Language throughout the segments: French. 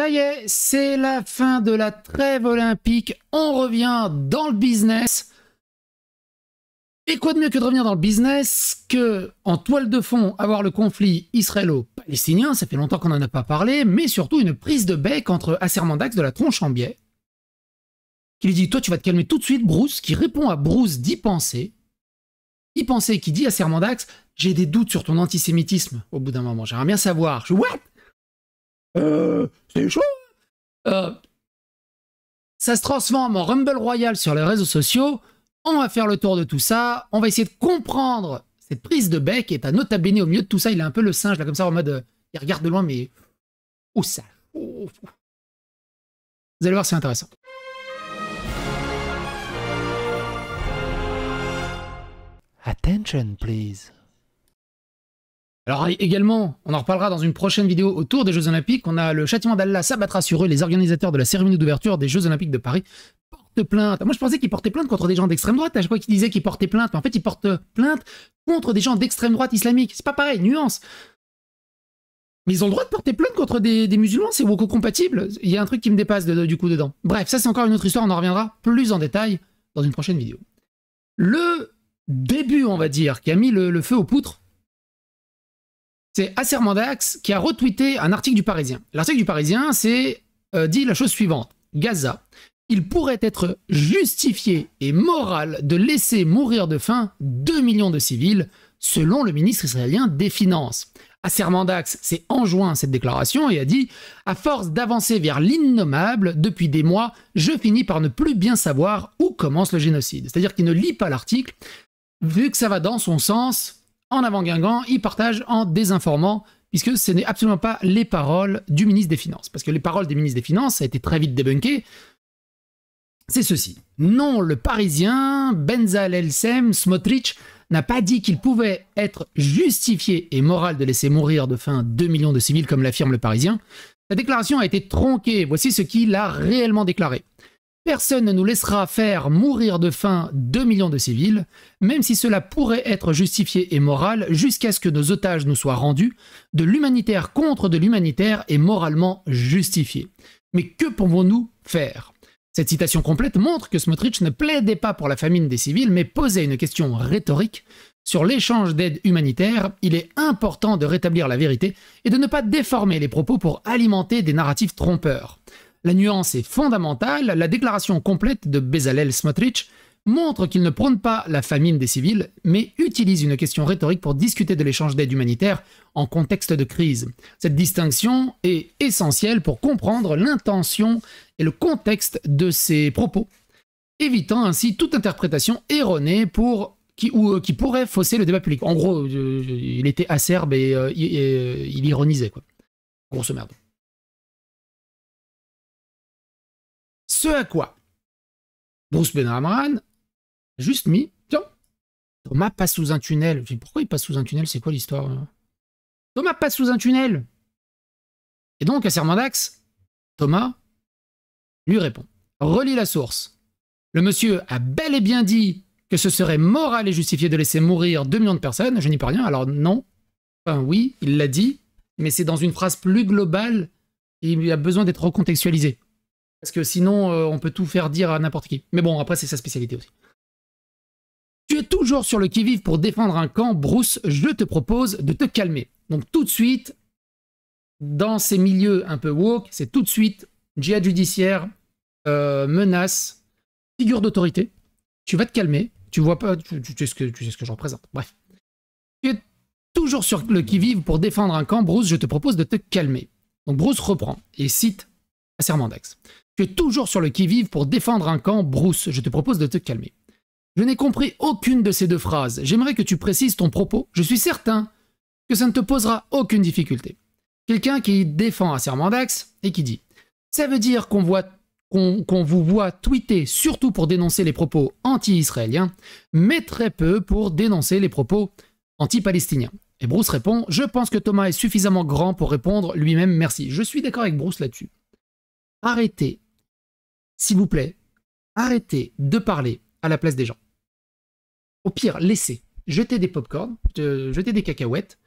Ça y est, c'est la fin de la trêve olympique. On revient dans le business. Et quoi de mieux que de revenir dans le business que, en toile de fond, avoir le conflit israélo-palestinien, ça fait longtemps qu'on n'en a pas parlé, mais surtout une prise de bec entre Assermandax de la tronche en biais, qui lui dit « Toi, tu vas te calmer tout de suite, Bruce », qui répond à Bruce d'y penser. Y penser, qui dit à Assermandax « J'ai des doutes sur ton antisémitisme au bout d'un moment, j'aimerais bien savoir. » Je « What ?» C'est chaud. Ça se transforme en Rumble Royal sur les réseaux sociaux. On va faire le tour de tout ça. On va essayer de comprendre cette prise de bec. Et t'as Nota Bene au milieu de tout ça. Il a un peu le singe, là, comme ça, en mode... il regarde de loin, mais... Où ça? Vous allez voir, c'est intéressant. Attention, please. Alors également, on en reparlera dans une prochaine vidéo autour des Jeux Olympiques. On a le châtiment d'Allah s'abattra sur eux. Les organisateurs de la cérémonie d'ouverture des Jeux Olympiques de Paris portent plainte. Moi, je pensais qu'ils portaient plainte contre des gens d'extrême droite. À chaque fois qu'ils disaient qu'ils portaient plainte, mais en fait, ils portent plainte contre des gens d'extrême droite islamique. C'est pas pareil, nuance. Mais ils ont le droit de porter plainte contre des musulmans, c'est beaucoup compatible. Il y a un truc qui me dépasse du coup dedans. Bref, ça c'est encore une autre histoire. On en reviendra plus en détail dans une prochaine vidéo. Le début, on va dire, qui a mis le feu aux poutres, c'est Assermandax qui a retweeté un article du Parisien. L'article du Parisien dit la chose suivante. Gaza, il pourrait être justifié et moral de laisser mourir de faim 2 millions de civils, selon le ministre israélien des Finances. Assermandax s'est enjoint à cette déclaration et a dit « À force d'avancer vers l'innommable, depuis des mois, je finis par ne plus bien savoir où commence le génocide. » C'est-à-dire qu'il ne lit pas l'article, vu que ça va dans son sens. En avant Guingamp, il partage en désinformant, puisque ce n'est absolument pas les paroles du ministre des Finances. Parce que les paroles des ministres des Finances, ça a été très vite débunké, c'est ceci. Non, le Parisien, Bezalel Smotrich, n'a pas dit qu'il pouvait être justifié et moral de laisser mourir de faim 2 millions de civils, comme l'affirme le Parisien. La déclaration a été tronquée. Voici ce qu'il a réellement déclaré. Personne ne nous laissera faire mourir de faim 2 millions de civils, même si cela pourrait être justifié et moral jusqu'à ce que nos otages nous soient rendus, de l'humanitaire contre de l'humanitaire est moralement justifié. Mais que pouvons-nous faire? Cette citation complète montre que Smotrich ne plaidait pas pour la famine des civils, mais posait une question rhétorique. Sur l'échange d'aide humanitaire, il est important de rétablir la vérité et de ne pas déformer les propos pour alimenter des narratifs trompeurs. La nuance est fondamentale, la déclaration complète de Bezalel Smotrich montre qu'il ne prône pas la famine des civils, mais utilise une question rhétorique pour discuter de l'échange d'aide humanitaire en contexte de crise. Cette distinction est essentielle pour comprendre l'intention et le contexte de ses propos, évitant ainsi toute interprétation erronée qui pourrait fausser le débat public. En gros, il était acerbe et il ironisait, quoi. Grosse merde. Ce à quoi Bruce Ben Amran a juste mis « Tiens, Thomas passe sous un tunnel. » Je dis « Pourquoi il passe sous un tunnel? C'est quoi l'histoire? Thomas passe sous un tunnel. » Et donc, Assermandax, Thomas, lui répond « Relis la source. Le monsieur a bel et bien dit que ce serait moral et justifié de laisser mourir 2 millions de personnes. Je n'y peux rien. Alors non. Enfin oui, il l'a dit, mais c'est dans une phrase plus globale et il a besoin d'être recontextualisé. Parce que sinon, on peut tout faire dire à n'importe qui. Mais bon, après, c'est sa spécialité aussi. Tu es toujours sur le qui-vive pour défendre un camp, Bruce, je te propose de te calmer. Donc tout de suite, dans ces milieux un peu woke, c'est tout de suite djihad judiciaire, menace, figure d'autorité. Tu vas te calmer, tu vois pas, tu sais ce que je représente. Bref. Tu es toujours sur le qui-vive pour défendre un camp, Bruce, je te propose de te calmer. Donc Bruce reprend et cite Assermandax. Tu es toujours sur le qui-vive pour défendre un camp, Bruce, je te propose de te calmer. Je n'ai compris aucune de ces deux phrases. J'aimerais que tu précises ton propos. Je suis certain que ça ne te posera aucune difficulté. Quelqu'un qui défend Assermandax et qui dit « Ça veut dire qu'on vous voit tweeter surtout pour dénoncer les propos anti-israéliens, mais très peu pour dénoncer les propos anti-palestiniens. » Et Bruce répond « Je pense que Thomas est suffisamment grand pour répondre lui-même merci. » Je suis d'accord avec Bruce là-dessus. Arrêtez, s'il vous plaît, arrêtez de parler à la place des gens. Au pire, laissez. Jetez des pop-corn, jetez des cacahuètes,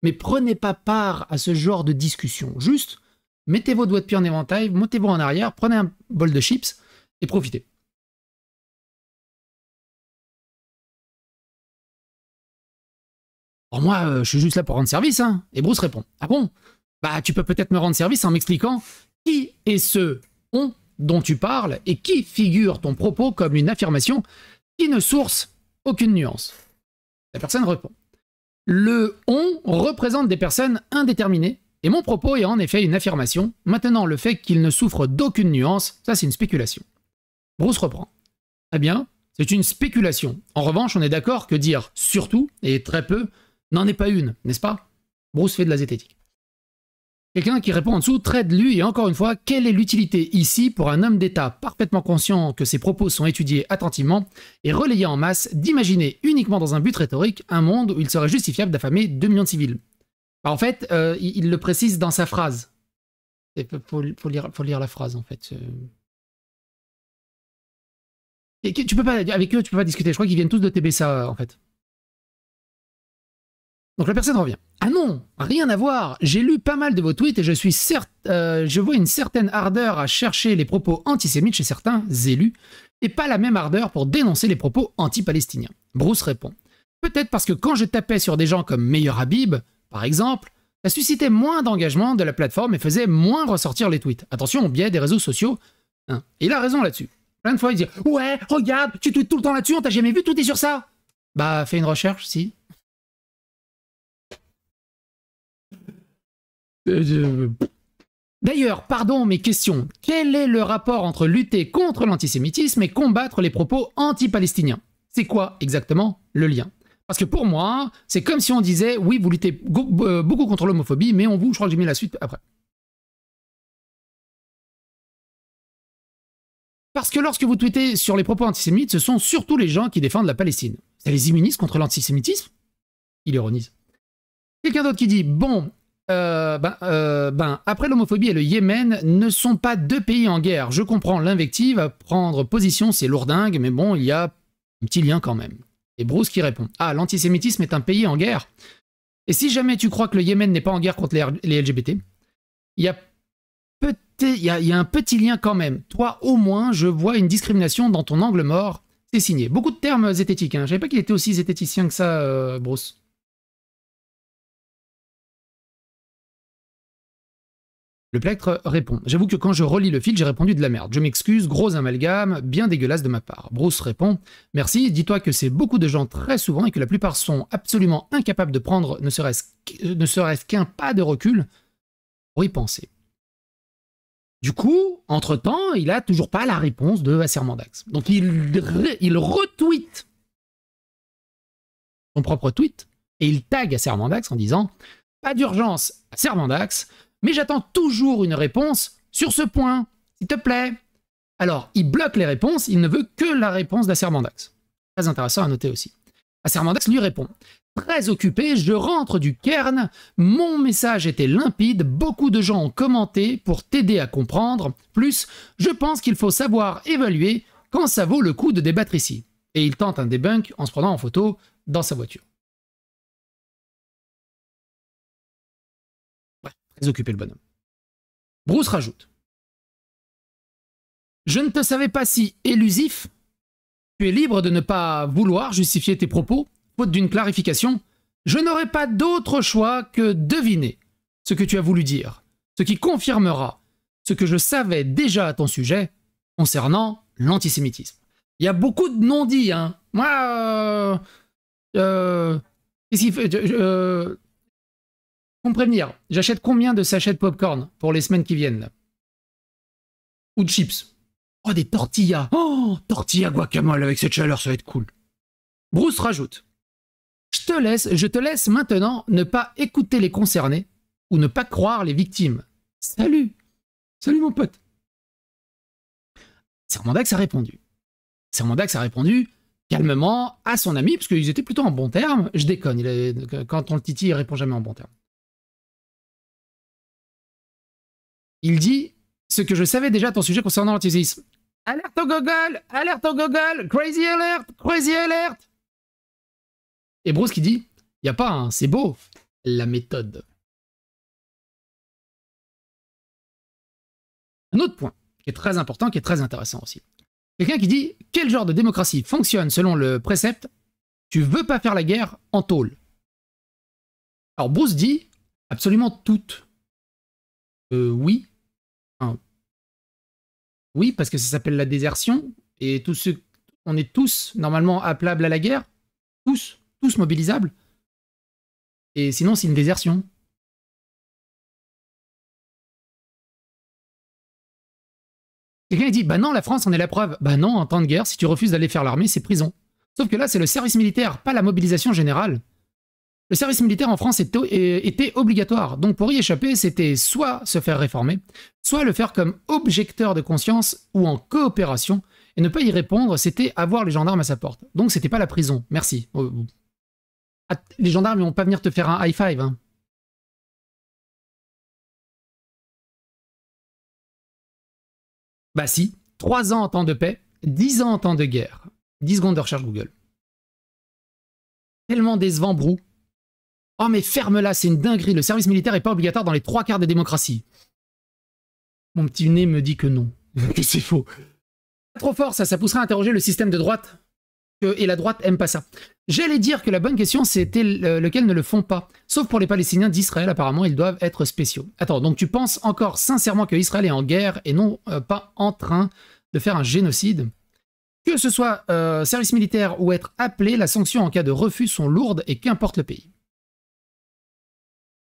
mais prenez pas part à ce genre de discussion. Juste, mettez vos doigts de pied en éventail, montez-vous en arrière, prenez un bol de chips et profitez. Bon, moi, je suis juste là pour rendre service, hein. Et Bruce répond, ah bon? Bah, tu peux peut-être me rendre service en m'expliquant qui est ce « on » dont tu parles et qui figure ton propos comme une affirmation qui ne source aucune nuance. La personne répond. Le « on » représente des personnes indéterminées et mon propos est en effet une affirmation. Maintenant, le fait qu'il ne souffre d'aucune nuance, ça c'est une spéculation. Bruce reprend. Eh bien, c'est une spéculation. En revanche, on est d'accord que dire « surtout » et « très peu » n'en est pas une, n'est-ce pas? Bruce fait de la zététique. Quelqu'un qui répond en dessous, traite lui, et encore une fois, quelle est l'utilité ici pour un homme d'État parfaitement conscient que ses propos sont étudiés attentivement et relayés en masse d'imaginer uniquement dans un but rhétorique un monde où il serait justifiable d'affamer 2 millions de civils? Bah, en fait, il le précise dans sa phrase. Il faut lire la phrase, en fait. Et tu peux pas, avec eux, tu peux pas discuter. Je crois qu'ils viennent tous de TBSA, en fait. Donc la personne revient. Ah non, rien à voir. J'ai lu pas mal de vos tweets et je vois une certaine ardeur à chercher les propos antisémites chez certains élus et pas la même ardeur pour dénoncer les propos anti-palestiniens. Bruce répond. Peut-être parce que quand je tapais sur des gens comme Meilleur Habib, par exemple, ça suscitait moins d'engagement de la plateforme et faisait moins ressortir les tweets. Attention au biais des réseaux sociaux. Hein. Et il a raison là-dessus. Plein de fois, il dit « Ouais, regarde, tu tweets tout le temps là-dessus, on t'a jamais vu tweeter sur ça ?» Bah, fais une recherche, si. D'ailleurs, pardon, mes questions. Quel est le rapport entre lutter contre l'antisémitisme et combattre les propos anti-palestiniens? C'est quoi exactement le lien? Parce que pour moi, c'est comme si on disait, oui, vous luttez beaucoup contre l'homophobie, mais on vous, je crois que j'ai mis la suite après. Parce que lorsque vous tweetez sur les propos antisémites, ce sont surtout les gens qui défendent la Palestine. Ça les immunise contre l'antisémitisme? Il ironise. Quelqu'un d'autre qui dit, bon, après l'homophobie et le Yémen ne sont pas 2 pays en guerre. Je comprends l'invective, à prendre position c'est lourdingue, mais bon, il y a un petit lien quand même. Et Bruce qui répond, ah, l'antisémitisme est un pays en guerre. Et si jamais tu crois que le Yémen n'est pas en guerre contre les LGBT, il y a un petit lien quand même. Toi, au moins, je vois une discrimination dans ton angle mort. C'est signé. Beaucoup de termes zététiques. Hein. Je savais pas qu'il était aussi zététicien que ça, Bruce. Le plectre répond. J'avoue que quand je relis le fil, j'ai répondu de la merde. Je m'excuse, gros amalgame, bien dégueulasse de ma part. Bruce répond. Merci, dis-toi que c'est beaucoup de gens très souvent et que la plupart sont absolument incapables de prendre ne serait-ce qu'un pas de recul pour y penser. Du coup, entre-temps, il a toujours pas la réponse de Assermandax. Donc il retweet son propre tweet et il tag Assermandax en disant « Pas d'urgence, Assermandax, mais j'attends toujours une réponse sur ce point, s'il te plaît. » Alors, il bloque les réponses, il ne veut que la réponse d'Assermandax. Très intéressant à noter aussi. Assermandax lui répond « Très occupé, je rentre du Cairn, mon message était limpide, beaucoup de gens ont commenté pour t'aider à comprendre. Plus, je pense qu'il faut savoir évaluer quand ça vaut le coup de débattre ici. » Et il tente un debunk en se prenant en photo dans sa voiture. Bref, très occupé le bonhomme. Bruce rajoute « Je ne te savais pas si élusif. Tu es libre de ne pas vouloir justifier tes propos, faute d'une clarification. Je n'aurai pas d'autre choix que deviner ce que tu as voulu dire, ce qui confirmera ce que je savais déjà à ton sujet concernant l'antisémitisme. » Il y a beaucoup de non-dits, hein. Moi, qu'est-ce qu'il fait pour me prévenir, j'achète combien de sachets de popcorn pour les semaines qui viennent là? Ou de chips? Oh, des tortillas. Oh, tortillas guacamole avec cette chaleur, ça va être cool. Bruce rajoute. Je te laisse maintenant ne pas écouter les concernés ou ne pas croire les victimes. Salut. Salut mon pote. Sermandax a répondu. Sermandax a répondu calmement à son ami, parce qu'ils étaient plutôt en bon terme. Je déconne, quand on le titille, il répond jamais en bon terme. Il dit ce que je savais déjà à ton sujet concernant l'antisémitisme. Alerte au Google, crazy alert. Et Bruce qui dit, y a pas un, c'est beau, la méthode. Un autre point qui est très important, qui est très intéressant aussi. Quelqu'un qui dit « Quel genre de démocratie fonctionne selon le précepte « Tu veux pas faire la guerre en tôle ?» Alors Bruce dit « Absolument toutes. » Oui. Enfin, oui, parce que ça s'appelle la désertion, et on est tous normalement appelables à la guerre, tous mobilisables. Et sinon, c'est une désertion. Quelqu'un dit, bah non, la France en est la preuve. Bah non, en temps de guerre, si tu refuses d'aller faire l'armée, c'est prison. Sauf que là, c'est le service militaire, pas la mobilisation générale. Le service militaire en France était obligatoire. Donc pour y échapper, c'était soit se faire réformer, soit le faire comme objecteur de conscience ou en coopération, et ne pas y répondre, c'était avoir les gendarmes à sa porte. Donc c'était pas la prison. Merci. Les gendarmes, ils vont pas venir te faire un high five, hein. Bah si, 3 ans en temps de paix, 10 ans en temps de guerre. 10 secondes de recherche Google. Tellement décevant, Brou. Oh mais ferme-la, c'est une dinguerie, le service militaire est pas obligatoire dans les 3/4 des démocraties. Mon petit nez me dit que non. Que c'est faux. Trop fort, ça pousserait à interroger le système de droite. Et la droite aime pas ça. J'allais dire que la bonne question, c'était lequel ne le font pas. Sauf pour les Palestiniens d'Israël, apparemment, ils doivent être spéciaux. Attends, donc tu penses encore sincèrement que Israël est en guerre et non pas en train de faire un génocide? Que ce soit service militaire ou être appelé, la sanction en cas de refus sont lourdes et qu'importe le pays.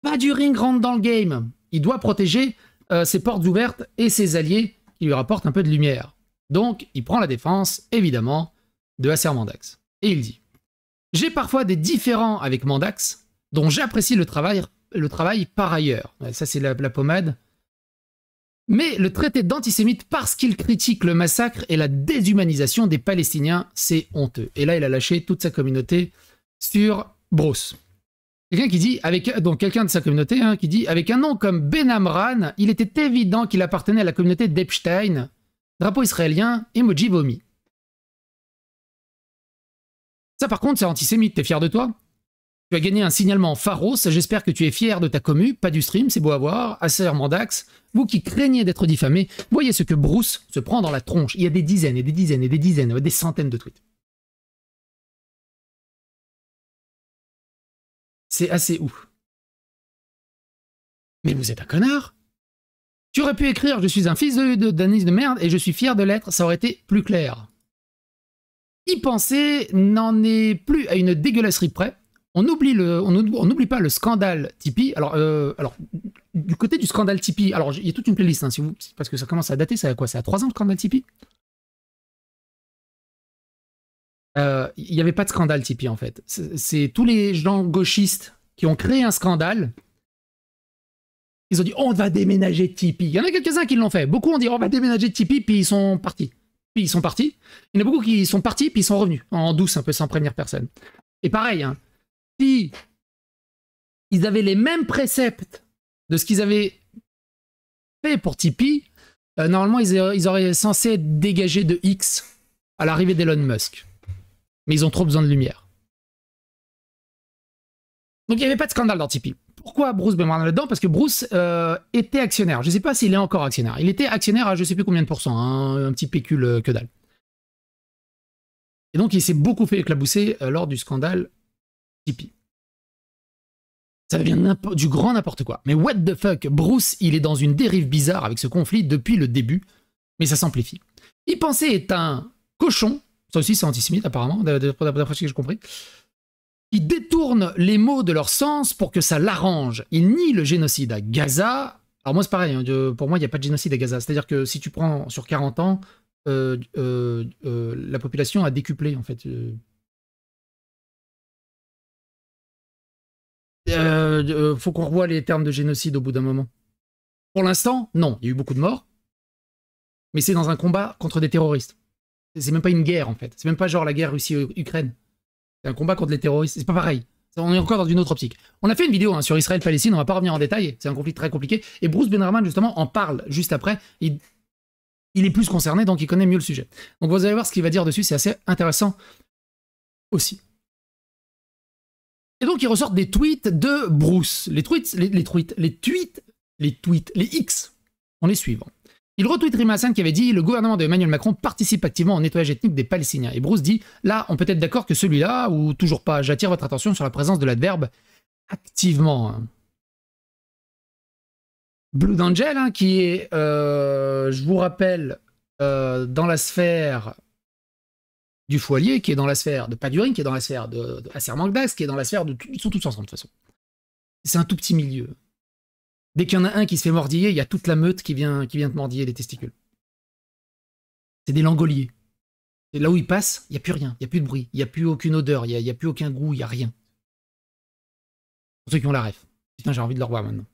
Pas du ring rentre dans le game. Il doit protéger ses portes ouvertes et ses alliés qui lui rapportent un peu de lumière. Donc, il prend la défense, évidemment, de Yasser Mandax. Et il dit « J'ai parfois des différends avec Mandax, dont j'apprécie le travail par ailleurs. » Ça, c'est la pommade. Mais le traité d'antisémite parce qu'il critique le massacre et la déshumanisation des Palestiniens, c'est honteux. Et là, il a lâché toute sa communauté sur Bruce. Quelqu'un qui dit, donc quelqu'un de sa communauté, hein, qui dit, avec un nom comme Ben Amran, il était évident qu'il appartenait à la communauté d'Epstein. Drapeau israélien, emoji vomi. Ça par contre, c'est antisémite, t'es fier de toi? Tu as gagné un signalement Pharos, j'espère que tu es fier de ta commu, pas du stream, c'est beau à voir. Yasser Mandax, vous qui craignez d'être diffamé, voyez ce que Bruce se prend dans la tronche. Il y a des dizaines et des dizaines et des dizaines, des centaines de tweets. C'est assez ouf. Mais vous êtes un connard. Tu aurais pu écrire « Je suis un fils de merde et je suis fier de l'être », ça aurait été plus clair. Y penser n'en est plus à une dégueulasserie près. On n'oublie pas le scandale Tipeee. Alors, du côté du scandale Tipeee, alors il y a toute une playlist, hein, parce que ça commence à dater, c'est à quoi? C'est à 3 ans le scandale Tipeee? Il n'y avait pas de scandale Tipeee en fait. C'est tous les gens gauchistes qui ont créé un scandale. Ils ont dit on va déménager Tipeee. Il y en a quelques-uns qui l'ont fait. Beaucoup ont dit on va déménager Tipeee, puis ils sont partis. Puis ils sont partis. Il y en a beaucoup qui sont partis, puis ils sont revenus en douce, un peu sans prévenir personne. Et pareil, hein, si ils avaient les mêmes préceptes de ce qu'ils avaient fait pour Tipeee, normalement ils auraient censé être dégagés de X à l'arrivée d'Elon Musk. Mais ils ont trop besoin de lumière. Donc il n'y avait pas de scandale dans Tipeee. Pourquoi Bruce Bemerman là-dedans? Parce que Bruce était actionnaire. Je ne sais pas s'il est encore actionnaire. Il était actionnaire à je ne sais plus combien de pourcents, hein, un petit pécule que dalle. Et donc il s'est beaucoup fait éclabousser lors du scandale Tipeee. Ça devient du grand n'importe quoi. Mais what the fuck, Bruce, il est dans une dérive bizarre avec ce conflit depuis le début, mais ça s'amplifie. Il pensait être un cochon, ça aussi c'est antisémite apparemment, d'après ce que j'ai compris, qui détourne les mots de leur sens pour que ça l'arrange. Il nie le génocide à Gaza. Alors moi c'est pareil, hein, pour moi il n'y a pas de génocide à Gaza. C'est-à-dire que si tu prends sur 40 ans, la population a décuplé en fait. Faut qu'on revoie les termes de génocide au bout d'un moment. Pour l'instant, non. Il y a eu beaucoup de morts, mais c'est dans un combat contre des terroristes. C'est même pas une guerre, en fait. C'est même pas genre la guerre Russie-Ukraine. C'est un combat contre les terroristes. C'est pas pareil. On est encore dans une autre optique. On a fait une vidéo hein, sur Israël-Palestine, on va pas revenir en détail. C'est un conflit très compliqué. Et Bruce Bemerman, justement, en parle juste après. Il est plus concerné, donc il connaît mieux le sujet. Donc vous allez voir ce qu'il va dire dessus, c'est assez intéressant aussi. Et donc, ils ressortent des tweets de Bruce. Les X sont les suivants. Il retweet Rima Hassan qui avait dit « Le gouvernement de Emmanuel Macron participe activement au nettoyage ethnique des Palestiniens ». Et Bruce dit « Là, on peut être d'accord que celui-là, ou toujours pas, j'attire votre attention sur la présence de l'adverbe activement ». Blue Angel, hein, qui est, je vous rappelle, dans la sphère du Foilier, qui est dans la sphère de Padurin, qui est dans la sphère de Assermangdas, qui est dans la sphère de... Ils sont tous ensemble, de toute façon. C'est un tout petit milieu. Dès qu'il y en a un qui se fait mordiller, il y a toute la meute qui vient te mordiller les testicules. C'est des langoliers. Et là où ils passent, il n'y a plus rien, il n'y a plus de bruit, il n'y a plus aucune odeur, il n'y a plus aucun goût, il n'y a rien. Pour ceux qui ont la ref. Putain, j'ai envie de le revoir maintenant.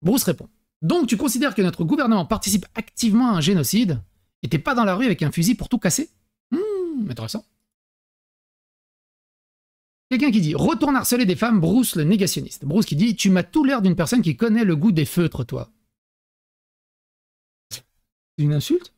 Bruce répond. Donc tu considères que notre gouvernement participe activement à un génocide et t'es pas dans la rue avec un fusil pour tout casser? Intéressant. Quelqu'un qui dit « Retourne harceler des femmes, Bruce le négationniste ». Bruce qui dit « Tu m'as tout l'air d'une personne qui connaît le goût des feutres, toi ». C'est une insulte?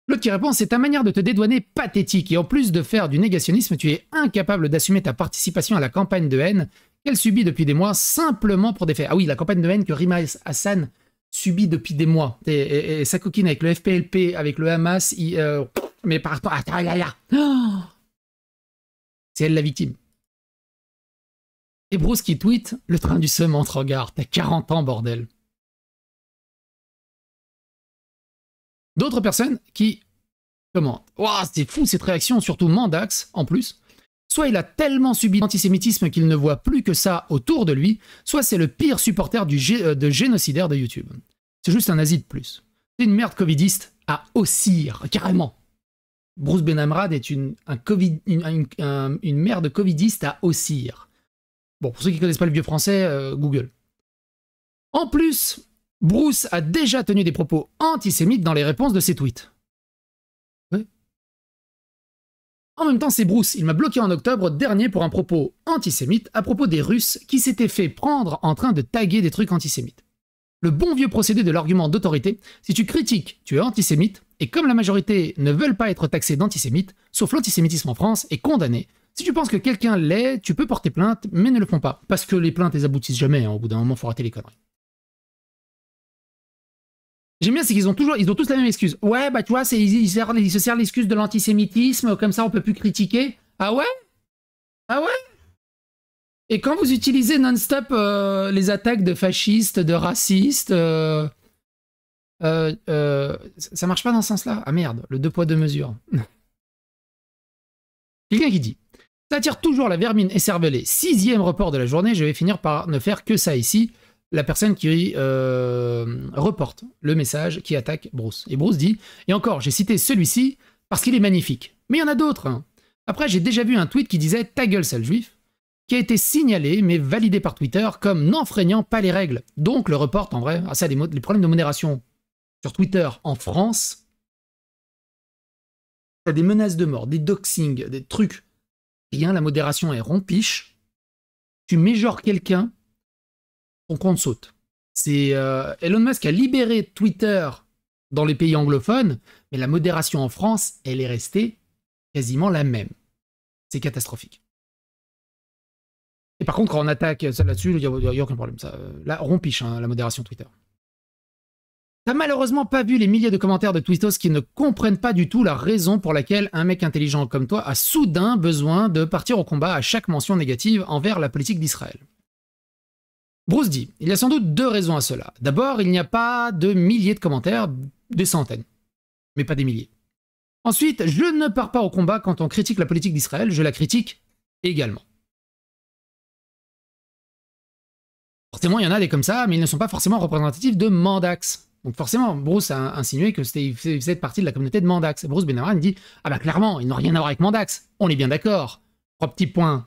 L'autre qui répond « C'est ta manière de te dédouaner pathétique et en plus de faire du négationnisme, tu es incapable d'assumer ta participation à la campagne de haine qu'elle subit depuis des mois simplement pour des faits. » Ah oui, la campagne de haine que Rima Hassan subit depuis des mois. Et sa coquine avec le FPLP, avec le Hamas, mais par rapport... Attends, là. Oh, c'est elle la victime. Et Bruce qui tweet « Le train du seum entre regards, t'as 40 ans, bordel ». D'autres personnes qui commentent « Waouh, c'est fou cette réaction, surtout Mandax, en plus. Soit il a tellement subi l'antisémitisme qu'il ne voit plus que ça autour de lui, soit c'est le pire supporter de génocidaire de YouTube. C'est juste un nazi de plus. C'est une merde covidiste à Ossir, carrément. » Bruce Benamrad est une merde covidiste à Ossir. Bon, pour ceux qui ne connaissent pas le vieux français, Google. En plus, Bruce a déjà tenu des propos antisémites dans les réponses de ses tweets. Oui. En même temps, c'est Bruce. Il m'a bloqué en octobre dernier pour un propos antisémite à propos des Russes qui s'étaient fait prendre en train de taguer des trucs antisémites. Le bon vieux procédé de l'argument d'autorité, si tu critiques, tu es antisémite, et comme la majorité ne veulent pas être taxés d'antisémites, sauf l'antisémitisme en France est condamné. Si tu penses que quelqu'un l'est, tu peux porter plainte, mais ne le font pas. Parce que les plaintes, elles aboutissent jamais, hein. Au bout d'un moment, il faut arrêter les conneries. J'aime bien, c'est qu'ils ont tous la même excuse. Ouais, bah tu vois, ils se servent l'excuse de l'antisémitisme, comme ça on peut plus critiquer. Ah ouais? Ah ouais? Et quand vous utilisez non-stop les attaques de fascistes, de racistes, ça marche pas dans ce sens-là? Ah merde, le 2 poids 2 mesures. Quelqu'un qui dit « Ça attire toujours la vermine écervelée. 6e report de la journée, je vais finir par ne faire que ça ici. » La personne qui reporte le message qui attaque Bruce. Et Bruce dit « Et encore, j'ai cité celui-ci parce qu'il est magnifique. Mais il y en a d'autres. Hein. Après, j'ai déjà vu un tweet qui disait « Ta gueule, sale juif » qui a été signalé, mais validé par Twitter comme n'enfreignant pas les règles. Donc le report, en vrai, ça, les problèmes de modération sur Twitter en France, t'as des menaces de mort, des doxings, des trucs. Rien, la modération est rompiche. Tu méjores quelqu'un, ton compte saute. C'est Elon Musk a libéré Twitter dans les pays anglophones, mais la modération en France, elle est restée quasiment la même. C'est catastrophique. Et par contre, quand on attaque ça là-dessus, il n'y a aucun problème. Ça, là, rompiche, hein, la modération Twitter. T'as malheureusement pas vu les milliers de commentaires de tweetos qui ne comprennent pas du tout la raison pour laquelle un mec intelligent comme toi a soudain besoin de partir au combat à chaque mention négative envers la politique d'Israël. Bruce dit, il y a sans doute 2 raisons à cela. D'abord, il n'y a pas de milliers de commentaires, des centaines, mais pas des milliers. Ensuite, je ne pars pas au combat quand on critique la politique d'Israël, je la critique également. Forcément, il y en a des comme ça, mais ils ne sont pas forcément représentatifs de Mandax. Donc forcément, Bruce a insinué que il faisait partie de la communauté de Mandax. Bruce Benamrad dit « Ah bah clairement, ils n'ont rien à voir avec Mandax. On est bien d'accord. 3 petits points. »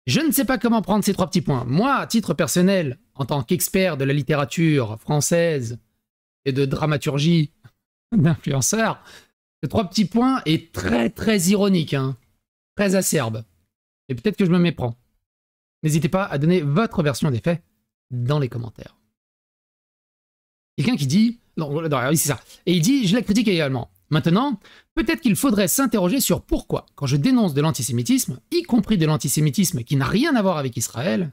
Je ne sais pas comment prendre ces 3 petits points. Moi, à titre personnel, en tant qu'expert de la littérature française et de dramaturgie d'influenceur, ces 3 petits points est très très ironique, hein, très acerbe. Et peut-être que je me méprends. N'hésitez pas à donner votre version des faits dans les commentaires. Quelqu'un qui dit... Non, oui, c'est ça. Et il dit, je la critique également. Maintenant, peut-être qu'il faudrait s'interroger sur pourquoi, quand je dénonce de l'antisémitisme, y compris de l'antisémitisme qui n'a rien à voir avec Israël,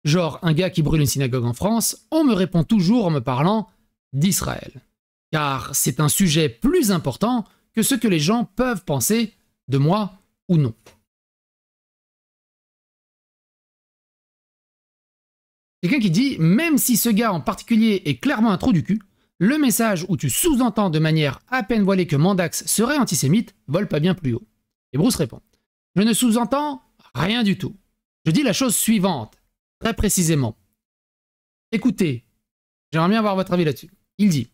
genre un gars qui brûle une synagogue en France, on me répond toujours en me parlant d'Israël. Car c'est un sujet plus important que ce que les gens peuvent penser de moi ou non. Quelqu'un qui dit, même si ce gars en particulier est clairement un trou du cul, le message où tu sous-entends de manière à peine voilée que Mandax serait antisémite vole pas bien plus haut. Et Bruce répond, je ne sous-entends rien du tout. Je dis la chose suivante, très précisément. Écoutez, j'aimerais bien avoir votre avis là-dessus. Il dit,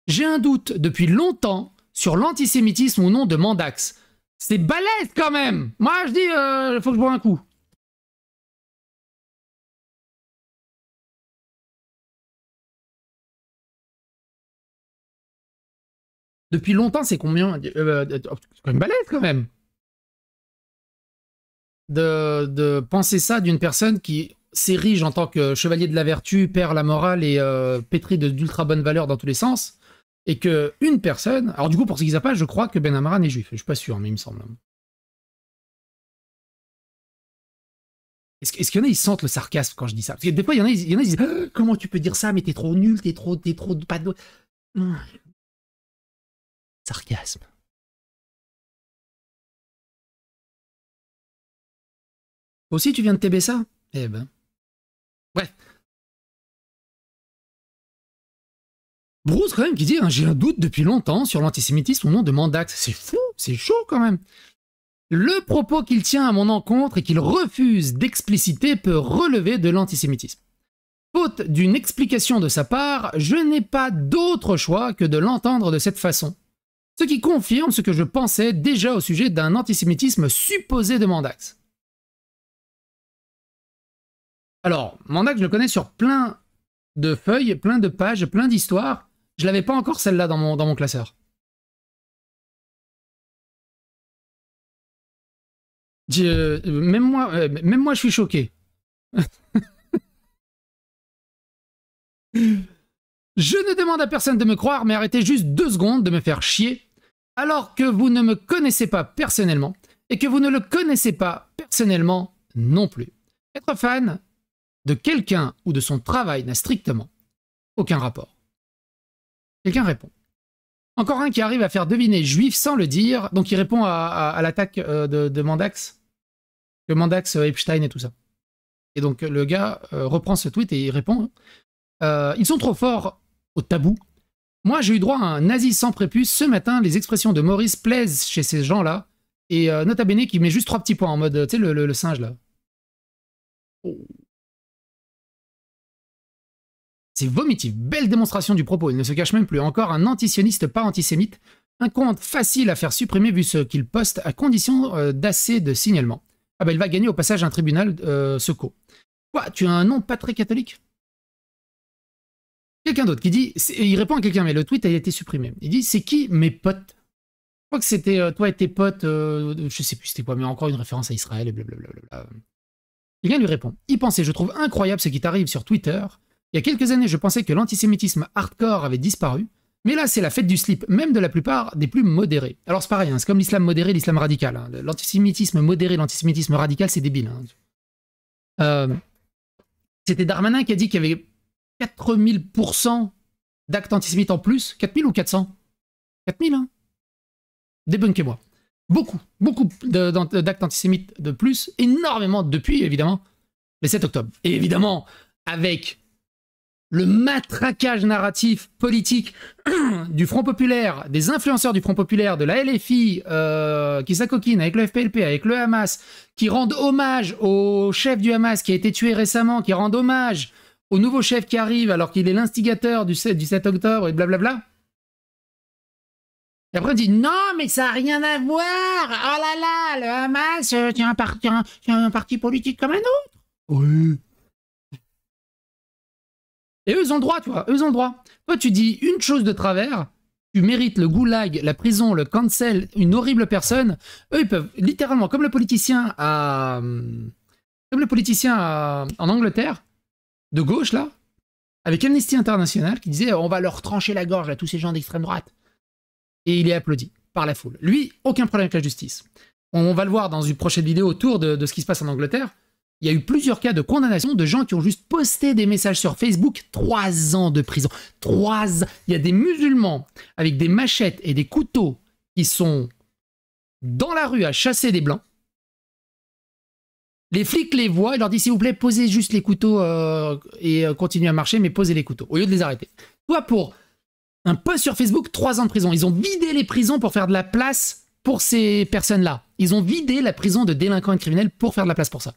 j'ai un doute depuis longtemps sur l'antisémitisme ou non de Mandax. C'est balèze quand même. Moi je dis, faut que je bois un coup. Depuis longtemps, c'est combien c'est quand même balèze quand même. De penser ça d'une personne qui s'érige en tant que chevalier de la vertu, perd la morale et pétri d'ultra bonnes valeurs dans tous les sens, et que une personne... Alors du coup, pour ce qui savent pas, je crois que Ben Amran est juif. Je suis pas sûr, mais il me semble. Est-ce qu'il y en a, ils sentent le sarcasme quand je dis ça? Parce que des fois, il y en a, ils disent ah, « Comment tu peux dire ça? Mais t'es trop nul, t'es trop... pas de... Sarcasme. » Aussi, tu viens de TB ça? Eh ben... Bref. Bruce, quand même, qui dit hein, j'ai un doute depuis longtemps sur l'antisémitisme au nom de Mandax. C'est fou, c'est chaud quand même. Le propos qu'il tient à mon encontre et qu'il refuse d'expliciter peut relever de l'antisémitisme. Faute d'une explication de sa part, je n'ai pas d'autre choix que de l'entendre de cette façon. Ce qui confirme ce que je pensais déjà au sujet d'un antisémitisme supposé de Mandax. Alors, Mandax, je le connais sur plein de feuilles, plein de pages, plein d'histoires. Je l'avais pas encore celle-là dans mon classeur. Même moi, je suis choqué. Je ne demande à personne de me croire, mais arrêtez juste 2 secondes de me faire chier, alors que vous ne me connaissez pas personnellement, et que vous ne le connaissez pas personnellement non plus. Être fan de quelqu'un ou de son travail n'a strictement aucun rapport. Quelqu'un répond. Encore un qui arrive à faire deviner juif sans le dire, donc il répond à l'attaque de Mandax, que Mandax, Epstein et tout ça. Et donc le gars reprend ce tweet et il répond ils sont trop forts au tabou. Moi j'ai eu droit à un nazi sans prépuce. Ce matin, les expressions de Maurice plaisent chez ces gens-là. Et nota bene qui met juste 3 petits points en mode, tu sais, le singe là. Oh. C'est vomitif. Belle démonstration du propos. Il ne se cache même plus. Encore un antisioniste pas antisémite. Un compte facile à faire supprimer vu ce qu'il poste à condition d'assez de signalement. Ah bah il va gagner au passage un tribunal seco. Quoi, tu as un nom pas très catholique? Quelqu'un d'autre qui dit, il répond à quelqu'un, mais le tweet a été supprimé. Il dit, c'est qui mes potes? Je crois que c'était toi et tes potes, je sais plus c'était quoi, mais encore une référence à Israël et blablabla. Quelqu'un lui répond, y penser, je trouve incroyable ce qui t'arrive sur Twitter. Il y a quelques années, je pensais que l'antisémitisme hardcore avait disparu, mais là, c'est la fête du slip, même de la plupart des plus modérés. Alors c'est pareil, hein, c'est comme l'islam modéré, l'islam radical. Hein. L'antisémitisme modéré, l'antisémitisme radical, c'est débile. Hein. C'était Darmanin qui a dit qu'il y avait 4000% d'actes antisémites en plus. 4000 ou 400? 4000, hein. Débunkez-moi. Beaucoup d'actes antisémites de plus. Énormément depuis, évidemment, les 7 octobre. Et évidemment, avec le matraquage narratif politique du Front Populaire, des influenceurs du Front Populaire, de la LFI, qui s'acoquinent avec le FPLP, avec le Hamas, qui rendent hommage au chef du Hamas qui a été tué récemment, qui rendent hommage au nouveau chef qui arrive alors qu'il est l'instigateur du 7 octobre et blablabla. Et après on dit non mais ça n'a rien à voir. Oh là là, le Hamas, c'est un parti politique comme un autre. Oui. Et eux, ils ont le droit, tu vois. Eux, ils ont le droit. Toi, tu dis une chose de travers, tu mérites le goulag, la prison, le cancel, une horrible personne. Eux, ils peuvent littéralement, comme le politicien en Angleterre, de gauche, là, avec Amnesty International, qui disait on va leur trancher la gorge à tous ces gens d'extrême droite. Et il est applaudi par la foule. Lui, aucun problème avec la justice. On va le voir dans une prochaine vidéo autour de ce qui se passe en Angleterre. Il y a eu plusieurs cas de condamnation de gens qui ont juste posté des messages sur Facebook. 3 ans de prison. 3 ans. Il y a des musulmans avec des machettes et des couteaux qui sont dans la rue à chasser des blancs. Les flics les voient et leur disent s'il vous plaît, posez juste les couteaux et continuez à marcher, mais posez les couteaux au lieu de les arrêter. Toi, pour un post sur Facebook, 3 ans de prison. Ils ont vidé les prisons pour faire de la place pour ces personnes-là. Ils ont vidé la prison de délinquants et de criminels pour faire de la place pour ça.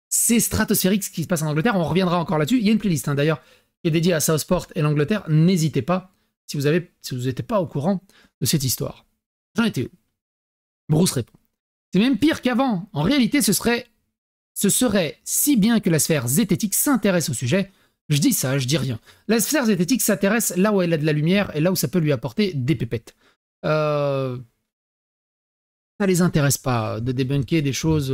C'est stratosphérique ce qui se passe en Angleterre. On reviendra encore là-dessus. Il y a une playlist d'ailleurs qui est dédiée à Southport et l'Angleterre. N'hésitez pas si vous n'étiez pas au courant de cette histoire. J'en étais où? Bruce répond. C'est même pire qu'avant. En réalité, ce serait si bien que la sphère zététique s'intéresse au sujet. Je dis ça, je dis rien. La sphère zététique s'intéresse là où elle a de la lumière et là où ça peut lui apporter des pépettes. Ça les intéresse pas de débunker des choses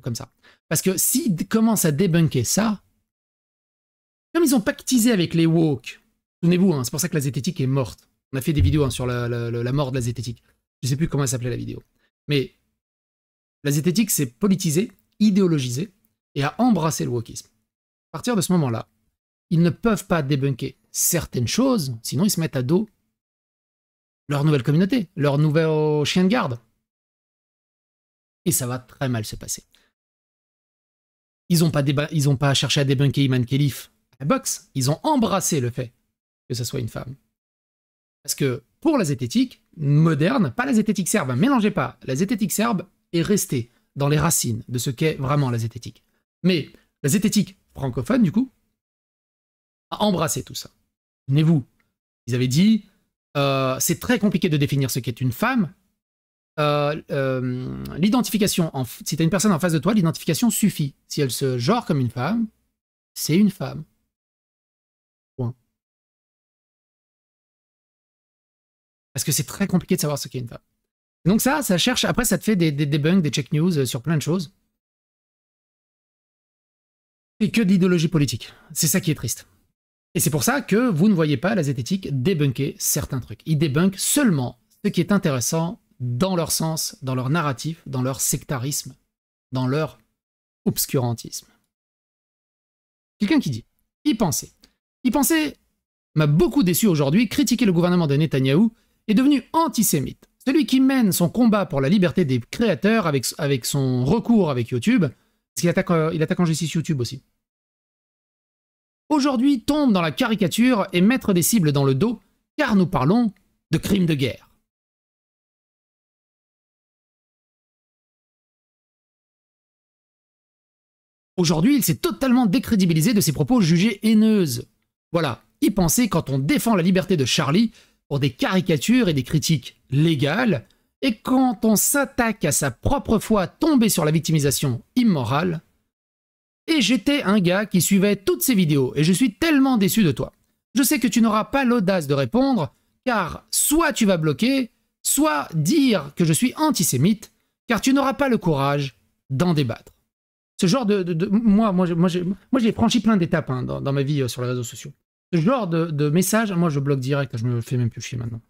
comme ça. Parce que s'ils commencent à débunker ça, comme ils ont pactisé avec les woke, souvenez-vous, hein, c'est pour ça que la zététique est morte. On a fait des vidéos hein, sur la mort de la zététique. Je sais plus comment elle s'appelait la vidéo. Mais la zététique s'est politisée, idéologisée et a embrassé le wokisme. À partir de ce moment-là, ils ne peuvent pas débunker certaines choses, sinon ils se mettent à dos leur nouvelle communauté, leur nouveau chien de garde. Et ça va très mal se passer. Ils n'ont pas cherché à débunker Iman Khelif à la boxe, ils ont embrassé le fait que ce soit une femme. Parce que pour la zététique moderne, pas la zététique serbe, mélangez pas, la zététique serbe est restée dans les racines de ce qu'est vraiment la zététique. Mais la zététique francophone, du coup, a embrassé tout ça. Souvenez-vous, ils avaient dit c'est très compliqué de définir ce qu'est une femme. L'identification, si tu as une personne en face de toi, l'identification suffit. Si elle se genre comme une femme, c'est une femme. Point. Parce que c'est très compliqué de savoir ce qu'est une femme. Donc ça cherche, après ça te fait des debunks, des check news sur plein de choses. Et que d'idéologie politique. C'est ça qui est triste. Et c'est pour ça que vous ne voyez pas la zététique débunker certains trucs. Ils débunkent seulement ce qui est intéressant dans leur sens, dans leur narratif, dans leur sectarisme, dans leur obscurantisme. Quelqu'un qui dit « Y penser ». Y penser m'a beaucoup déçu aujourd'hui. Critiquer le gouvernement de Netanyahou est devenu antisémite. Celui qui mène son combat pour la liberté des créateurs avec son recours avec YouTube, parce qu'il attaque en justice YouTube aussi. Aujourd'hui tombe dans la caricature et mettre des cibles dans le dos, car nous parlons de crimes de guerre. Aujourd'hui, il s'est totalement décrédibilisé de ses propos jugés haineuses. Voilà, y penser quand on défend la liberté de Charlie pour des caricatures et des critiques légales, et quand on s'attaque à sa propre foi tombée sur la victimisation immorale. Et j'étais un gars qui suivait toutes ces vidéos, et je suis tellement déçu de toi. Je sais que tu n'auras pas l'audace de répondre, car soit tu vas bloquer, soit dire que je suis antisémite, car tu n'auras pas le courage d'en débattre. Ce genre moi j'ai franchi plein d'étapes hein, dans ma vie sur les réseaux sociaux. Ce genre de message, moi je bloque direct, je me fais même plus chier maintenant.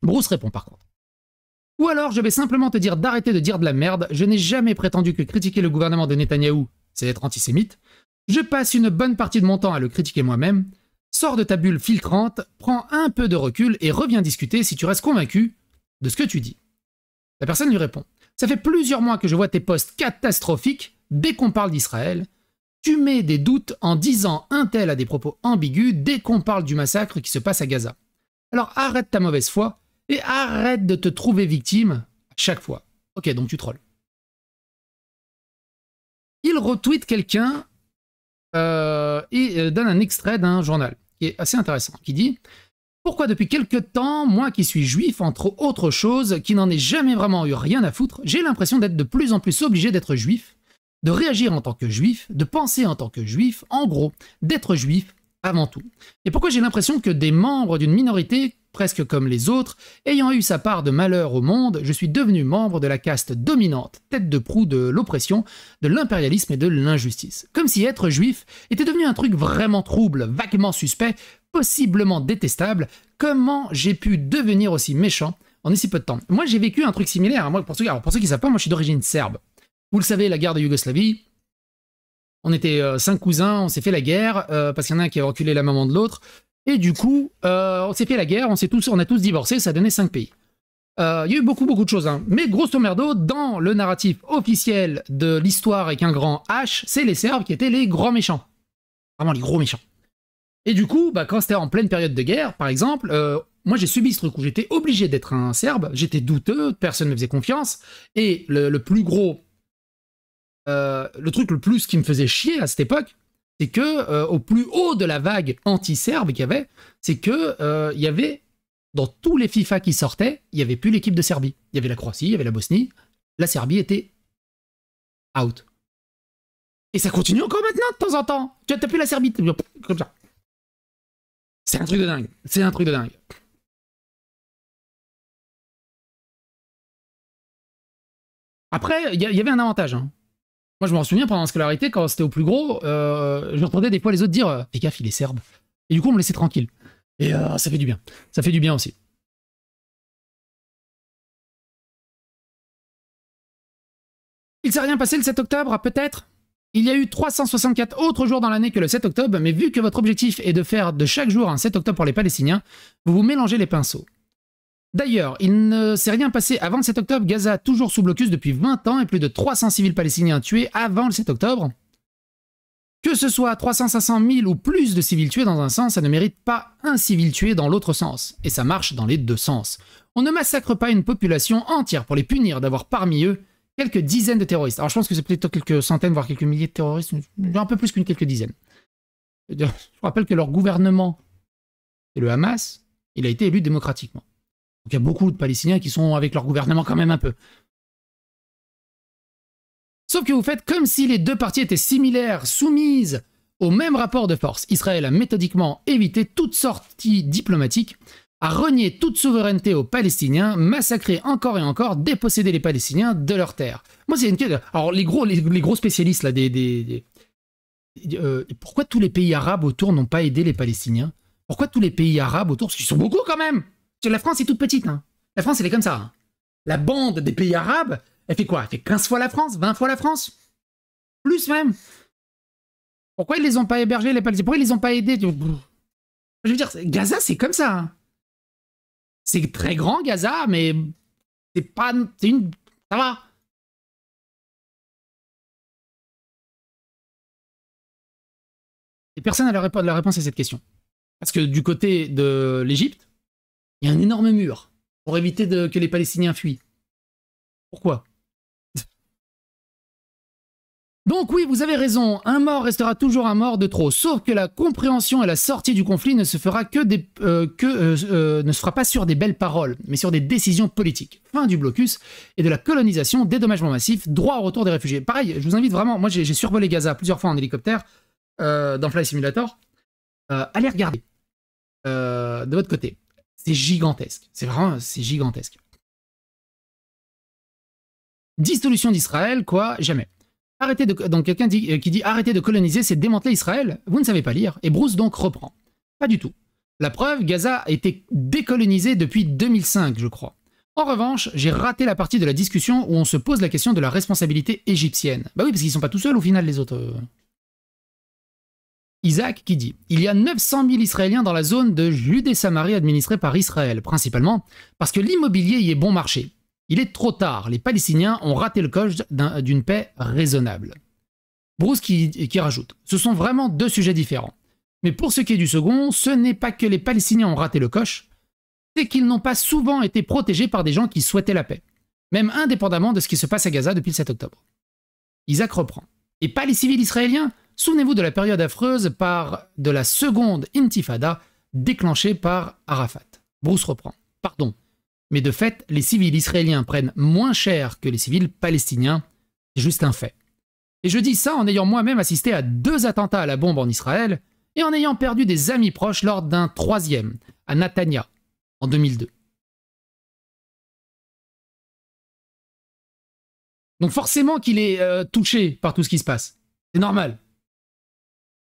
Bruce répond par contre. Ou alors je vais simplement te dire d'arrêter de dire de la merde, je n'ai jamais prétendu que critiquer le gouvernement de Netanyahou, c'est être antisémite. Je passe une bonne partie de mon temps à le critiquer moi-même. Sors de ta bulle filtrante, prends un peu de recul et reviens discuter si tu restes convaincu de ce que tu dis. La personne lui répond. Ça fait plusieurs mois que je vois tes posts catastrophiques dès qu'on parle d'Israël. Tu mets des doutes en disant un tel a des propos ambigus dès qu'on parle du massacre qui se passe à Gaza. Alors arrête ta mauvaise foi et arrête de te trouver victime à chaque fois. Ok, donc tu trolls. Il retweet quelqu'un et donne un extrait d'un journal qui est assez intéressant, qui dit « Pourquoi depuis quelque temps, moi qui suis juif, entre autres choses, qui n'en ai jamais vraiment eu rien à foutre, j'ai l'impression d'être de plus en plus obligé d'être juif, de réagir en tant que juif, de penser en tant que juif, en gros, d'être juif avant tout. Et pourquoi j'ai l'impression que des membres d'une minorité, presque comme les autres, ayant eu sa part de malheur au monde, je suis devenu membre de la caste dominante, tête de proue de l'oppression, de l'impérialisme et de l'injustice. Comme si être juif était devenu un truc vraiment trouble, vaguement suspect, possiblement détestable. Comment j'ai pu devenir aussi méchant en si peu de temps? Moi, j'ai vécu un truc similaire. Moi, pour ceux qui ne savent pas, moi, je suis d'origine serbe. Vous le savez, la guerre de Yougoslavie, On était 5 cousins, on s'est fait la guerre, parce qu'il y en a un qui a reculé la maman de l'autre. Et du coup, on s'est fait la guerre, on a tous divorcé, ça donnait 5 pays. Il y a eu beaucoup de choses, hein. Mais grosso merdo, dans le narratif officiel de l'histoire avec un grand H, c'est les Serbes qui étaient les grands méchants. Vraiment les gros méchants. Et du coup, bah, quand c'était en pleine période de guerre, par exemple, moi j'ai subi ce truc où j'étais obligé d'être un Serbe, j'étais douteux, personne ne me faisait confiance, et le plus gros, le truc le plus qui me faisait chier à cette époque, c'est que au plus haut de la vague anti-serbe qu'il y avait, c'est que il y avait, dans tous les FIFA qui sortaient, il n'y avait plus l'équipe de Serbie. Il y avait la Croatie, il y avait la Bosnie, la Serbie était out. Et ça continue encore maintenant de temps en temps. Tu as tapé la Serbie, comme ça. C'est un truc de dingue. C'est un truc de dingue. Après, il y avait un avantage. Hein. Moi, je me souviens pendant la scolarité, quand c'était au plus gros, j'entendais des fois les autres dire fais gaffe, il est serbe. Et du coup, on me laissait tranquille. Et ça fait du bien. Ça fait du bien aussi. Il s'est rien passé le 7 octobre, peut-être? Il y a eu 364 autres jours dans l'année que le 7 octobre, mais vu que votre objectif est de faire de chaque jour un 7 octobre pour les Palestiniens, vous vous mélangez les pinceaux. D'ailleurs, il ne s'est rien passé avant le 7 octobre, Gaza toujours sous blocus depuis 20 ans et plus de 300 civils palestiniens tués avant le 7 octobre. Que ce soit 300, 500 000 ou plus de civils tués dans un sens, ça ne mérite pas un civil tué dans l'autre sens. Et ça marche dans les deux sens. On ne massacre pas une population entière pour les punir d'avoir parmi eux quelques dizaines de terroristes. Alors je pense que c'est peut-être quelques centaines, voire quelques milliers de terroristes, un peu plus qu'une quelques dizaines. Je rappelle que leur gouvernement, c'est le Hamas, il a été élu démocratiquement. Donc il y a beaucoup de Palestiniens qui sont avec leur gouvernement quand même un peu. Sauf que vous faites comme si les deux parties étaient similaires, soumises au même rapport de force. Israël a méthodiquement évité toute sortie diplomatique, a renié toute souveraineté aux Palestiniens, massacré encore et encore, dépossédé les Palestiniens de leurs terres. Moi, c'est une question. Alors, les gros spécialistes, là, pourquoi tous les pays arabes autour n'ont pas aidé les Palestiniens? Pourquoi tous les pays arabes autour? Parce qu'ils sont beaucoup quand même. La France est toute petite. Hein. La France, elle est comme ça. Hein. La bande des pays arabes, elle fait quoi? Elle fait 15 fois la France? 20 fois la France? Plus même. Pourquoi ils les ont pas hébergés, les Palestiniens? Pourquoi ils les ont pas aidés? Je veux dire, Gaza, c'est comme ça. Hein. C'est très grand, Gaza, mais c'est pas... C'est une... Ça va. Et personne n'a la réponse à cette question. Parce que du côté de l'Égypte, il y a un énorme mur pour éviter que les Palestiniens fuient. Pourquoi? Donc oui, vous avez raison, un mort restera toujours un mort de trop, sauf que la compréhension et la sortie du conflit ne se fera ne se fera pas sur des belles paroles, mais sur des décisions politiques. Fin du blocus et de la colonisation, dédommagement massif, droit au retour des réfugiés. Pareil, je vous invite vraiment, moi j'ai survolé Gaza plusieurs fois en hélicoptère, dans Flight Simulator, allez regarder, de votre côté. C'est gigantesque, c'est gigantesque. Dissolution d'Israël, quoi, jamais. Donc quelqu'un qui dit arrêtez de coloniser, c'est démanteler Israël. Vous ne savez pas lire. Et Bruce donc reprend. Pas du tout. La preuve, Gaza a été décolonisé depuis 2005, je crois. En revanche, j'ai raté la partie de la discussion où on se pose la question de la responsabilité égyptienne. Bah oui, parce qu'ils sont pas tout seuls au final, les autres. Isaac qui dit il y a 900 000 Israéliens dans la zone de Judée-Samarie administrée par Israël, principalement parce que l'immobilier y est bon marché. Il est trop tard, les Palestiniens ont raté le coche d'une paix raisonnable. Bruce qui rajoute, ce sont vraiment deux sujets différents. Mais pour ce qui est du second, ce n'est pas que les Palestiniens ont raté le coche, c'est qu'ils n'ont pas souvent été protégés par des gens qui souhaitaient la paix, même indépendamment de ce qui se passe à Gaza depuis le 7 octobre. Isaac reprend. Et pas les civils israéliens? Souvenez-vous de la période affreuse de la seconde intifada déclenchée par Arafat. Bruce reprend. Pardon. Mais de fait, les civils israéliens prennent moins cher que les civils palestiniens. C'est juste un fait. Et je dis ça en ayant moi-même assisté à 2 attentats à la bombe en Israël et en ayant perdu des amis proches lors d'un 3e, à Natania, en 2002. Donc forcément qu'il est touché par tout ce qui se passe. C'est normal.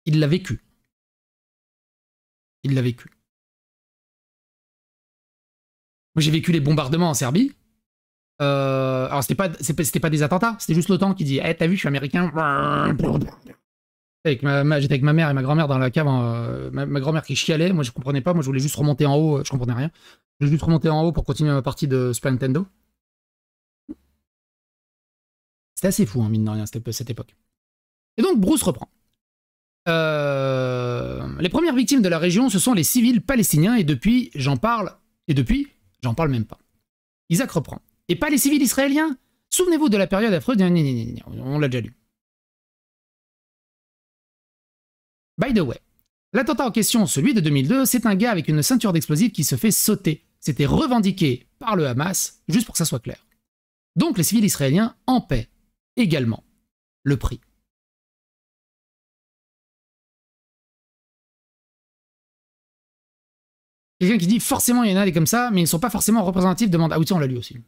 Il l'a vécu. Il l'a vécu. Moi, j'ai vécu les bombardements en Serbie. Alors, c'était pas des attentats, c'était juste l'OTAN qui dit hey, t'as vu, je suis américain. J'étais avec ma mère et ma grand-mère dans la cave, ma grand-mère qui chialait, moi je comprenais pas, moi je voulais juste remonter en haut, je comprenais rien. Je voulais juste remonter en haut pour continuer ma partie de Super Nintendo. C'était assez fou, hein, mine de rien, cette époque. Et donc Bruce reprend. Les premières victimes de la région, ce sont les civils palestiniens, et depuis, j'en parle même pas. Isaac reprend. Et pas les civils israéliens? Souvenez-vous de la période affreuse, on l'a déjà lu. By the way, l'attentat en question, celui de 2002, c'est un gars avec une ceinture d'explosifs qui se fait sauter. C'était revendiqué par le Hamas, juste pour que ça soit clair. Donc les civils israéliens en paient également le prix. Quelqu'un qui dit forcément il y en a des comme ça, mais ils ne sont pas forcément représentatifs de... Ah oui, on l'a lu aussi.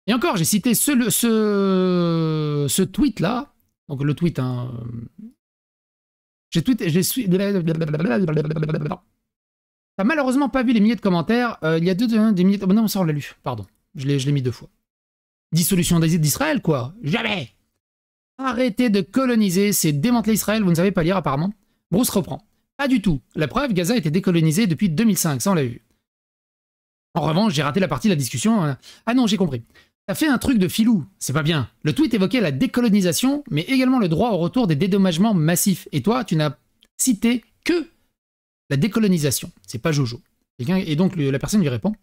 Et encore, j'ai cité ce tweet-là. Donc le tweet, hein. T'as malheureusement pas vu les milliers de commentaires. Il y a des milliers de... Non, ça on l'a lu. Pardon. Je l'ai mis 2 fois. Dissolution d'Israël, quoi. Jamais. Arrêtez de coloniser, c'est démanteler Israël. Vous ne savez pas lire apparemment. Bruce reprend. Pas du tout. La preuve, Gaza a été décolonisé depuis 2005. Ça, on l'a vu. En revanche, j'ai raté la partie de la discussion. Ah non, j'ai compris. T'as fait un truc de filou, c'est pas bien. Le tweet évoquait la décolonisation, mais également le droit au retour des dédommagements massifs. Et toi, tu n'as cité que la décolonisation. C'est pas Jojo. Et donc la personne lui répond.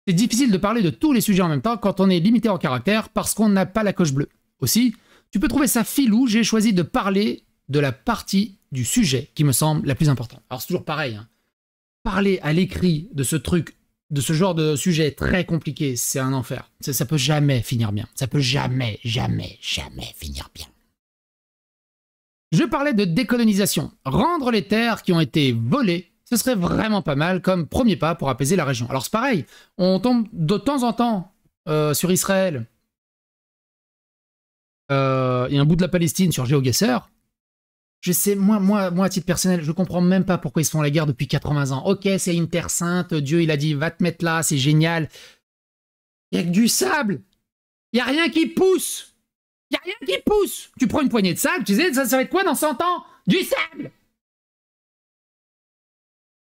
C'est difficile de parler de tous les sujets en même temps quand on est limité en caractère parce qu'on n'a pas la coche bleue. Aussi, tu peux trouver ça filou, j'ai choisi de parler de la partie du sujet qui me semble la plus importante. Alors c'est toujours pareil, hein. Parler à l'écrit de ce truc, de ce genre de sujet très compliqué, c'est un enfer. Ça peut jamais finir bien. Ça peut jamais finir bien. Je parlais de décolonisation. Rendre les terres qui ont été volées, ce serait vraiment pas mal comme premier pas pour apaiser la région. Alors c'est pareil, on tombe de temps en temps sur Israël et un bout de la Palestine sur GeoGuessr. Je sais, moi, à titre personnel, je comprends même pas pourquoi ils se font la guerre depuis 80 ans. Ok, c'est une terre sainte, Dieu il a dit va te mettre là, c'est génial. Il y a que du sable. Il y a rien qui pousse. Il y a rien qui pousse. Tu prends une poignée de sable, tu sais, ça va être quoi dans 100 ans? Du sable.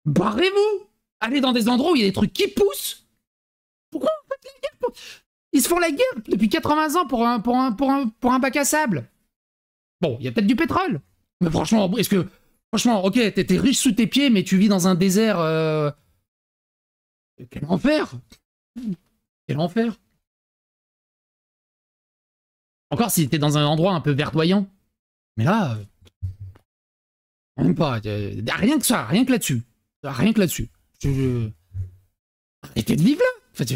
Barrez-vous. Allez dans des endroits où il y a des trucs qui poussent. Pourquoi vous faites la guerre? Ils se font la guerre depuis 80 ans pour un bac à sable. Bon, il y a peut-être du pétrole. Mais franchement, est-ce que... Franchement, ok, t'es riche sous tes pieds, mais tu vis dans un désert... Quel enfer! Quel enfer! Encore si t'es dans un endroit un peu verdoyant. Mais là... même pas. Rien que ça, rien que là-dessus. Rien que là-dessus. Arrêtez de vivre là! En fait,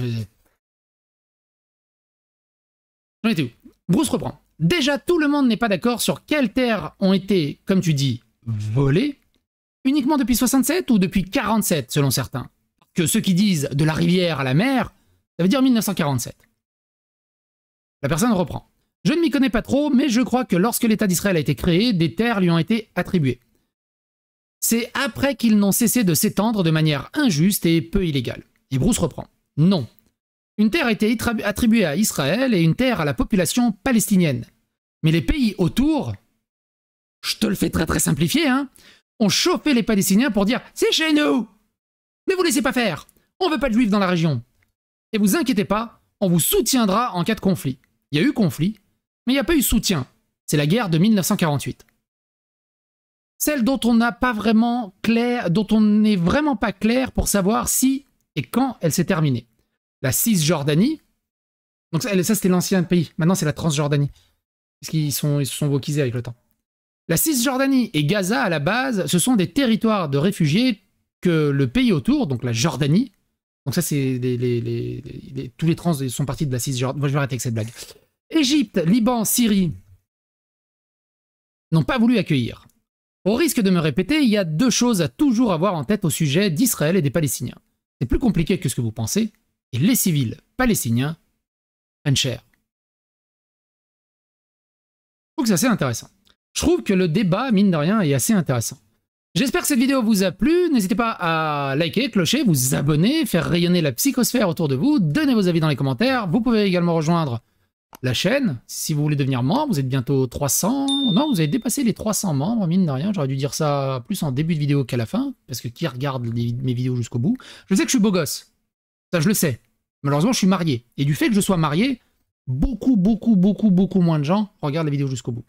j'en étais où? Bruce reprend. Déjà, tout le monde n'est pas d'accord sur quelles terres ont été, comme tu dis, volées, uniquement depuis 67 ou depuis 47, selon certains. Que ceux qui disent de la rivière à la mer, ça veut dire 1947. La personne reprend. Je ne m'y connais pas trop, mais je crois que lorsque l'État d'Israël a été créé, des terres lui ont été attribuées. C'est après qu'ils n'ont cessé de s'étendre de manière injuste et peu illégale. Et Bruce reprend. Non. Une terre a été attribuée à Israël et une terre à la population palestinienne. Mais les pays autour, je te le fais très très simplifié, hein, ont chauffé les Palestiniens pour dire « c'est chez nous ! Ne vous laissez pas faire, on veut pas de juifs dans la région. Et vous inquiétez pas, on vous soutiendra en cas de conflit. » Il y a eu conflit, mais il n'y a pas eu soutien. C'est la guerre de 1948. Celle dont on n'a pas vraiment clair, dont on n'est vraiment pas clair pour savoir si et quand elle s'est terminée. La Cisjordanie, donc ça c'était l'ancien pays, maintenant c'est la Transjordanie, parce qu'ils se sont wokisés avec le temps. La Cisjordanie et Gaza, à la base, ce sont des territoires de réfugiés que le pays autour, donc la Jordanie, donc ça c'est tous les trans sont partis de la Cisjordanie. Moi je vais arrêter avec cette blague. Égypte, Liban, Syrie n'ont pas voulu accueillir. Au risque de me répéter, il y a 2 choses à toujours avoir en tête au sujet d'Israël et des Palestiniens. C'est plus compliqué que ce que vous pensez, et les civils palestiniens prennent cher. Je trouve que c'est assez intéressant. Je trouve que le débat, mine de rien, est assez intéressant. J'espère que cette vidéo vous a plu. N'hésitez pas à liker, clocher, vous abonner, faire rayonner la psychosphère autour de vous, donner vos avis dans les commentaires. Vous pouvez également rejoindre la chaîne. Si vous voulez devenir membre, vous êtes bientôt 300... Non, vous avez dépassé les 300 membres, mine de rien. J'aurais dû dire ça plus en début de vidéo qu'à la fin, parce que qui regarde mes vidéos jusqu'au bout? Je sais que je suis beau gosse. Ça, je le sais. Malheureusement, je suis marié. Et du fait que je sois marié, beaucoup moins de gens regardent les vidéos jusqu'au bout.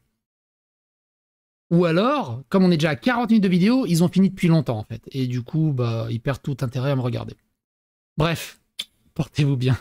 Ou alors, comme on est déjà à 40 minutes de vidéo, ils ont fini depuis longtemps, en fait. Et du coup, bah, ils perdent tout intérêt à me regarder. Bref, portez-vous bien.